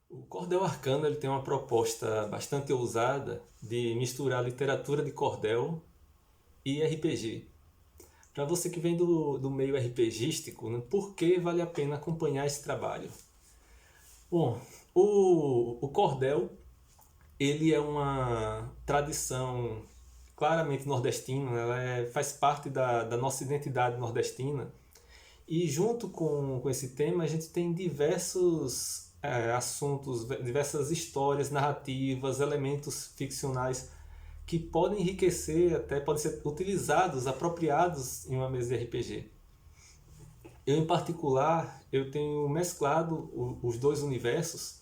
O Cordel Arcano ele tem uma proposta bastante ousada de misturar literatura de cordel e RPG. Para você que vem do meio RPGístico, né, por que vale a pena acompanhar esse trabalho? Bom, o cordel ele é uma tradição claramente nordestina, ela faz parte da nossa identidade nordestina. E junto com esse tema, a gente tem diversos assuntos, diversas histórias, narrativas, elementos ficcionais que podem enriquecer, até podem ser utilizados, apropriados em uma mesa de RPG. Eu, em particular, eu tenho mesclado os dois universos.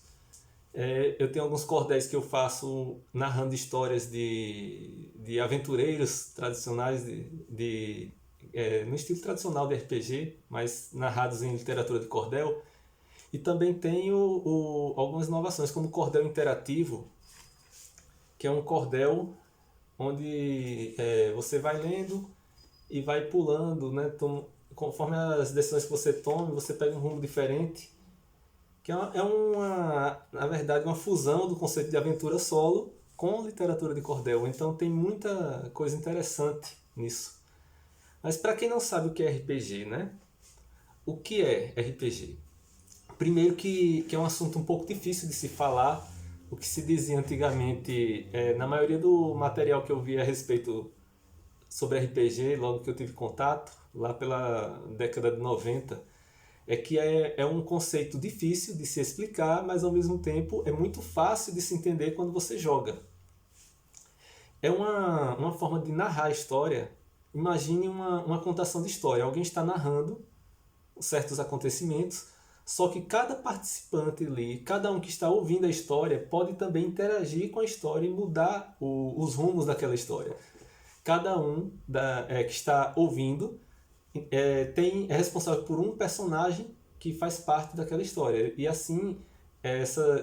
Eu tenho alguns cordéis que eu faço narrando histórias de aventureiros tradicionais, no estilo tradicional de RPG, mas narrados em literatura de cordel. E também tenho algumas inovações, como o cordel interativo, que é um cordel onde você vai lendo e vai pulando, né? Conforme as decisões que você toma, você pega um rumo diferente, que na verdade, uma fusão do conceito de aventura solo com literatura de cordel. Então tem muita coisa interessante nisso. Mas para quem não sabe o que é RPG, né? O que é RPG? Primeiro que é um assunto um pouco difícil de se falar. O que se dizia antigamente, na maioria do material que eu vi a respeito sobre RPG, logo que eu tive contato, lá pela década de 90, é que é um conceito difícil de se explicar, mas ao mesmo tempo é muito fácil de se entender quando você joga. É uma forma de narrar a história. Imagine uma contação de história. Alguém está narrando certos acontecimentos, só que cada participante ali, cada um que está ouvindo a história, pode também interagir com a história e mudar os rumos daquela história. Cada um que está ouvindo é responsável por um personagem que faz parte daquela história. E assim,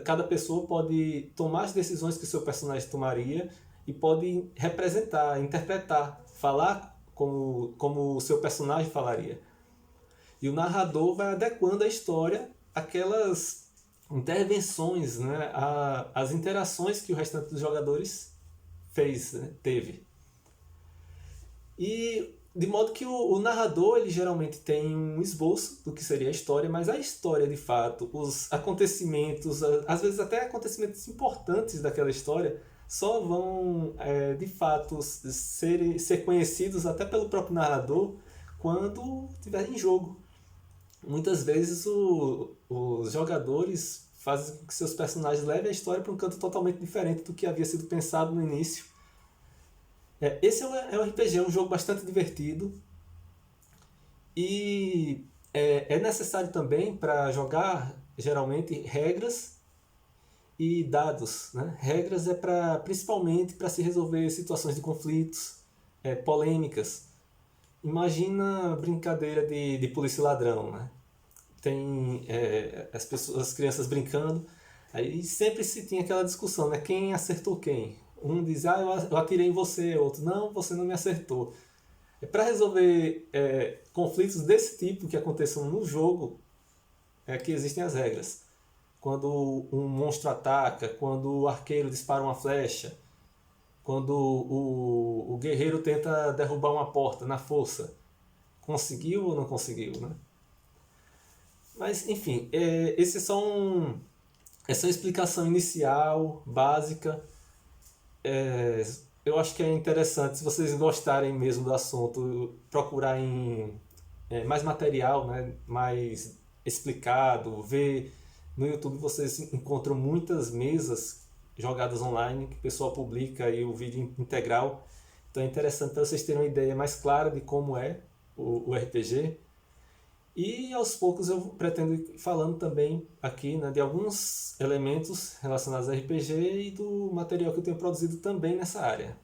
cada pessoa pode tomar as decisões que o seu personagem tomaria e pode representar, interpretar, falar como o seu personagem falaria. E o narrador vai adequando a história àquelas intervenções, né, às interações que o restante dos jogadores teve. E de modo que o narrador ele geralmente tem um esboço do que seria a história, mas a história de fato, os acontecimentos, às vezes até acontecimentos importantes daquela história, só vão de fato ser conhecidos até pelo próprio narrador quando estiver em jogo. Muitas vezes os jogadores fazem com que seus personagens levem a história para um canto totalmente diferente do que havia sido pensado no início. Esse é um RPG, é um jogo bastante divertido e é necessário também para jogar geralmente regras e dados, né? Regras principalmente para se resolver situações de conflitos, polêmicas. Imagina brincadeira de polícia e ladrão, né? Tem as crianças brincando, aí sempre se tinha aquela discussão, né? Quem acertou quem? Um diz, eu atirei em você, outro, não, você não me acertou. Para resolver conflitos desse tipo que aconteçam no jogo, é que existem as regras. Quando um monstro ataca, quando o arqueiro dispara uma flecha, quando o guerreiro tenta derrubar uma porta na força. Conseguiu ou não conseguiu, né? Mas, enfim, essa é uma explicação inicial, básica. Eu acho que é interessante, se vocês gostarem mesmo do assunto, procurarem mais material, né, mais explicado, ver no YouTube vocês encontram muitas mesas jogadas online que o pessoal publica aí o vídeo integral. Então é interessante para vocês terem uma ideia mais clara de como é o RPG. E aos poucos eu pretendo ir falando também aqui, né, de alguns elementos relacionados a RPG e do material que eu tenho produzido também nessa área.